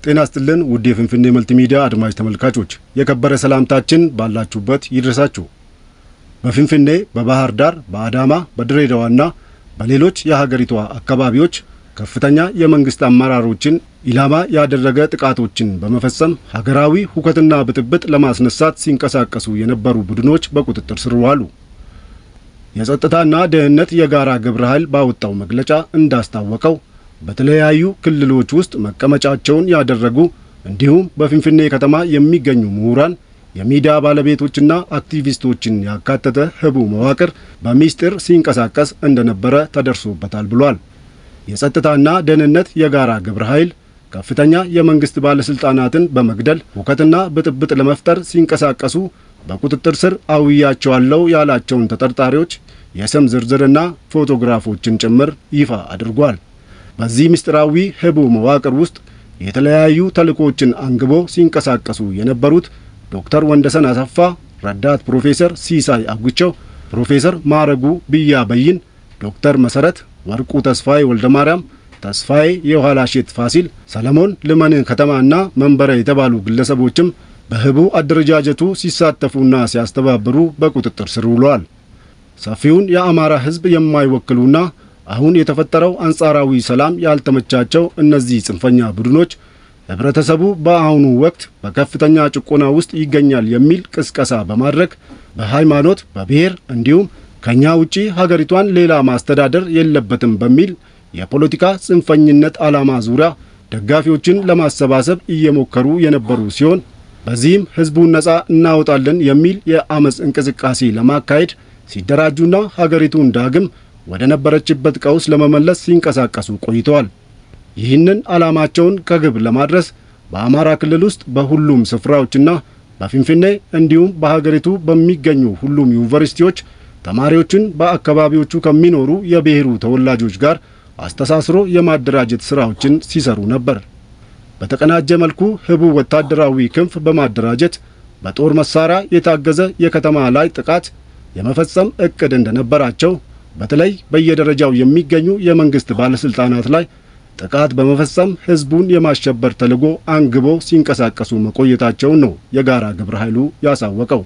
ጤና ይስጥልን ውድ የፍንፍኔ መልቲሚዲያ አድማጭ ተመልካቾች የከበረ ሰላምታችን ባላችሁበት ይድረሳችሁ። በፍንፍኔ በባህር ዳር በአዳማ በድሬዳዋና በሌሎች የሀገሪቷ አካባቢዎች ከፍተኛ የመንግስት አመራሮችን ኢላማ ያደረገ ጥቃቶችን በመፈጸም ሀገራዊ ሁከትና ብጥብጥ ለማስነሳት ሲንቀሳቀሱ የነበሩ ቡድኖች በቁጥጥር ስር ዋሉ። የጸጥታና ደህንነት የጋራ ግብረ ኃይል ባወጣው መግለጫ እንዳስታወቀው በተለያዩ ክልሎች ውስጥ መቀመጫቸውን ያደረጉ እንዲሁም በፍንፍኔ ከተማ የሚገኙ ምሁራን የሚዲያ ባለቤቶችና አክቲቪስቶችን ያካተተ ህቡ መዋቅር በሚስጥር ሲንቀሳቀስ እንደነበረ ተደርሶበታል ብሏል። የጸጥታና ደህንነት የጋራ ግብረ ኃይል ከፍተኛ የመንግስት ባለስልጣናትን በመግደል ሁከትና ብጥብጥ ለመፍጠር ሲንቀሳቀሱ በቁጥጥር ስር አውያቸዋለሁ ያላቸውን ተጠርጣሪዎች የስም ዝርዝርና ፎቶግራፎችን ጭምር ይፋ አድርጓል። በዚህ ምስጢራዊ ህቡ መዋቅር ውስጥ የተለያዩ ተልእኮችን አንግቦ ሲንቀሳቀሱ የነበሩት ዶክተር ወንደሰን አሰፋ፣ ረዳት ፕሮፌሰር ሲሳይ አጉቸው፣ ፕሮፌሰር ማረጉ ብያ በይን፣ ዶክተር መሰረት ወርቁ ተስፋዬ ወልደማርያም፣ ተስፋዬ የኋላሸት ፋሲል፣ ሰለሞን ልመን ከተማና መንበረ የተባሉ ግለሰቦችም በህቡ አደረጃጀቱ ሲሳተፉና ሲያስተባብሩ በቁጥጥር ስር ውለዋል። ሰፊውን የአማራ ህዝብ የማይወክሉና አሁን የተፈጠረው አንጻራዊ ሰላም ያልተመቻቸው እነዚህ ጽንፈኛ ቡድኖች ህብረተሰቡ በአሁኑ ወቅት በከፍተኛ ጭቆና ውስጥ ይገኛል የሚል ቅስቀሳ በማድረግ በሃይማኖት በብሔር እንዲሁም ከኛ ውጪ ሀገሪቷን ሌላ ማስተዳደር የለበትም በሚል የፖለቲካ ጽንፈኝነት ዓላማ ዙሪያ ደጋፊዎችን ለማሰባሰብ እየሞከሩ የነበሩ ሲሆን በዚህም ህዝቡን ነፃ እናወጣለን የሚል የአመጽ እንቅስቃሴ ለማካሄድ ሲደራጁና ሀገሪቱን ዳግም ወደ ነበረችበት ቀውስ ለመመለስ ሲንቀሳቀሱ ቆይተዋል። ይህንን ዓላማቸውን ከግብ ለማድረስ በአማራ ክልል ውስጥ በሁሉም ስፍራዎችና በፍንፍኔ እንዲሁም በሀገሪቱ በሚገኙ ሁሉም ዩኒቨርሲቲዎች ተማሪዎችን በአካባቢዎቹ ከሚኖሩ የብሔሩ ተወላጆች ጋር አስተሳስሮ የማደራጀት ስራዎችን ሲሰሩ ነበር። በተቀናጀ መልኩ ህቡ ወታደራዊ ክንፍ በማደራጀት በጦር መሳሪያ የታገዘ የከተማ ላይ ጥቃት የመፈጸም እቅድ እንደነበራቸው በተለይ በየደረጃው የሚገኙ የመንግስት ባለስልጣናት ላይ ጥቃት በመፈጸም ህዝቡን የማሸበር ተልዕኮ አንግቦ ሲንቀሳቀሱ መቆየታቸውን ነው የጋራ ግብረ ኃይሉ ያሳወቀው።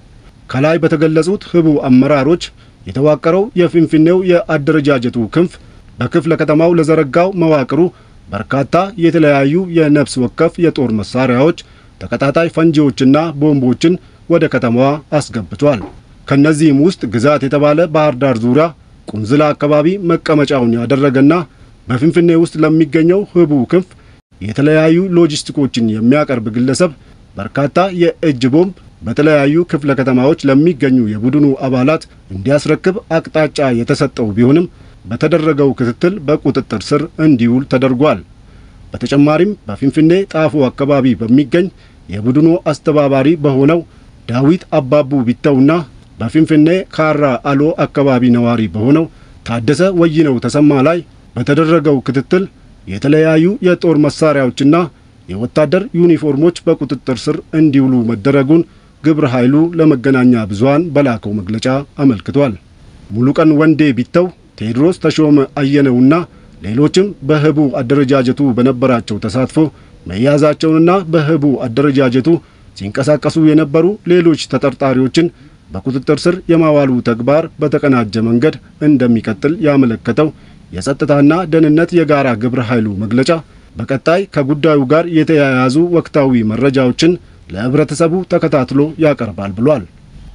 ከላይ በተገለጹት ህቡ አመራሮች የተዋቀረው የፍንፍኔው የአደረጃጀቱ ክንፍ በክፍለ ከተማው ለዘረጋው መዋቅሩ በርካታ የተለያዩ የነፍስ ወከፍ የጦር መሳሪያዎች፣ ተቀጣጣይ ፈንጂዎችና ቦምቦችን ወደ ከተማዋ አስገብቷል። ከነዚህም ውስጥ ግዛት የተባለ ባህር ዳር ዙሪያ ቁንዝላ አካባቢ መቀመጫውን ያደረገና በፍንፍኔ ውስጥ ለሚገኘው ህቡ ክንፍ የተለያዩ ሎጂስቲኮችን የሚያቀርብ ግለሰብ በርካታ የእጅ ቦምብ በተለያዩ ክፍለ ከተማዎች ለሚገኙ የቡድኑ አባላት እንዲያስረክብ አቅጣጫ የተሰጠው ቢሆንም በተደረገው ክትትል በቁጥጥር ስር እንዲውል ተደርጓል። በተጨማሪም በፍንፍኔ ጣፎ አካባቢ በሚገኝ የቡድኑ አስተባባሪ በሆነው ዳዊት አባቡ ቢተውና በፍንፍኔ ካራ አሎ አካባቢ ነዋሪ በሆነው ታደሰ ወይነው ተሰማ ላይ በተደረገው ክትትል የተለያዩ የጦር መሳሪያዎችና የወታደር ዩኒፎርሞች በቁጥጥር ስር እንዲውሉ መደረጉን ግብረ ኃይሉ ለመገናኛ ብዙሃን በላከው መግለጫ አመልክቷል። ሙሉቀን ወንዴ ቢተው፣ ቴድሮስ ተሾመ አየነውና ሌሎችም በህቡ አደረጃጀቱ በነበራቸው ተሳትፎ መያዛቸውንና በህቡ አደረጃጀቱ ሲንቀሳቀሱ የነበሩ ሌሎች ተጠርጣሪዎችን በቁጥጥር ስር የማዋሉ ተግባር በተቀናጀ መንገድ እንደሚቀጥል ያመለከተው የጸጥታና ደህንነት የጋራ ግብረ ኃይሉ መግለጫ በቀጣይ ከጉዳዩ ጋር የተያያዙ ወቅታዊ መረጃዎችን ለህብረተሰቡ ተከታትሎ ያቀርባል ብሏል።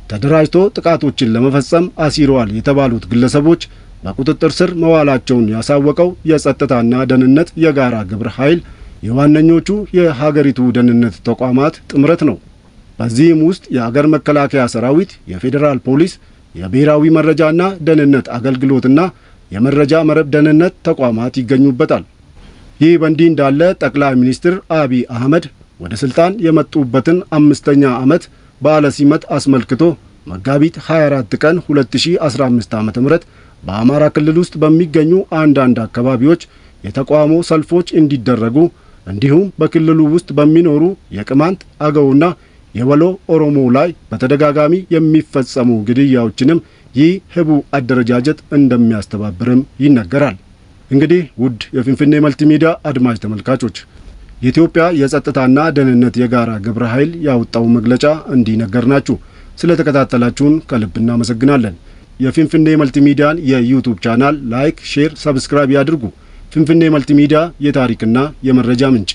ተደራጅቶ ጥቃቶችን ለመፈጸም አሲረዋል የተባሉት ግለሰቦች በቁጥጥር ስር መዋላቸውን ያሳወቀው የጸጥታና ደህንነት የጋራ ግብረ ኃይል የዋነኞቹ የሀገሪቱ ደህንነት ተቋማት ጥምረት ነው። በዚህም ውስጥ የሀገር መከላከያ ሰራዊት፣ የፌዴራል ፖሊስ፣ የብሔራዊ መረጃና ደህንነት አገልግሎትና የመረጃ መረብ ደህንነት ተቋማት ይገኙበታል። ይህ በእንዲህ እንዳለ ጠቅላይ ሚኒስትር አብይ አህመድ ወደ ስልጣን የመጡበትን 5ኛ ዓመት በዓለ ሲመት አስመልክቶ መጋቢት 24 ቀን 2015 ዓ.ም በአማራ ክልል ውስጥ በሚገኙ አንዳንድ አካባቢዎች የተቃውሞ ሰልፎች እንዲደረጉ እንዲሁም በክልሉ ውስጥ በሚኖሩ የቅማንት አገውና የወሎ ኦሮሞ ላይ በተደጋጋሚ የሚፈጸሙ ግድያዎችንም ይህ ህቡ አደረጃጀት እንደሚያስተባብርም ይነገራል። እንግዲህ ውድ የፍንፍኔ መልቲሚዲያ አድማጭ ተመልካቾች የኢትዮጵያ የጸጥታና ደህንነት የጋራ ግብረ ኃይል ያወጣው መግለጫ እንዲነገርናችሁ ስለተከታተላችሁን ከልብ እናመሰግናለን። የፊንፊኔ መልቲሚዲያን የዩቲዩብ ቻናል ላይክ፣ ሼር፣ ሰብስክራይብ ያድርጉ። ፊንፊኔ መልቲሚዲያ የታሪክና የመረጃ ምንጭ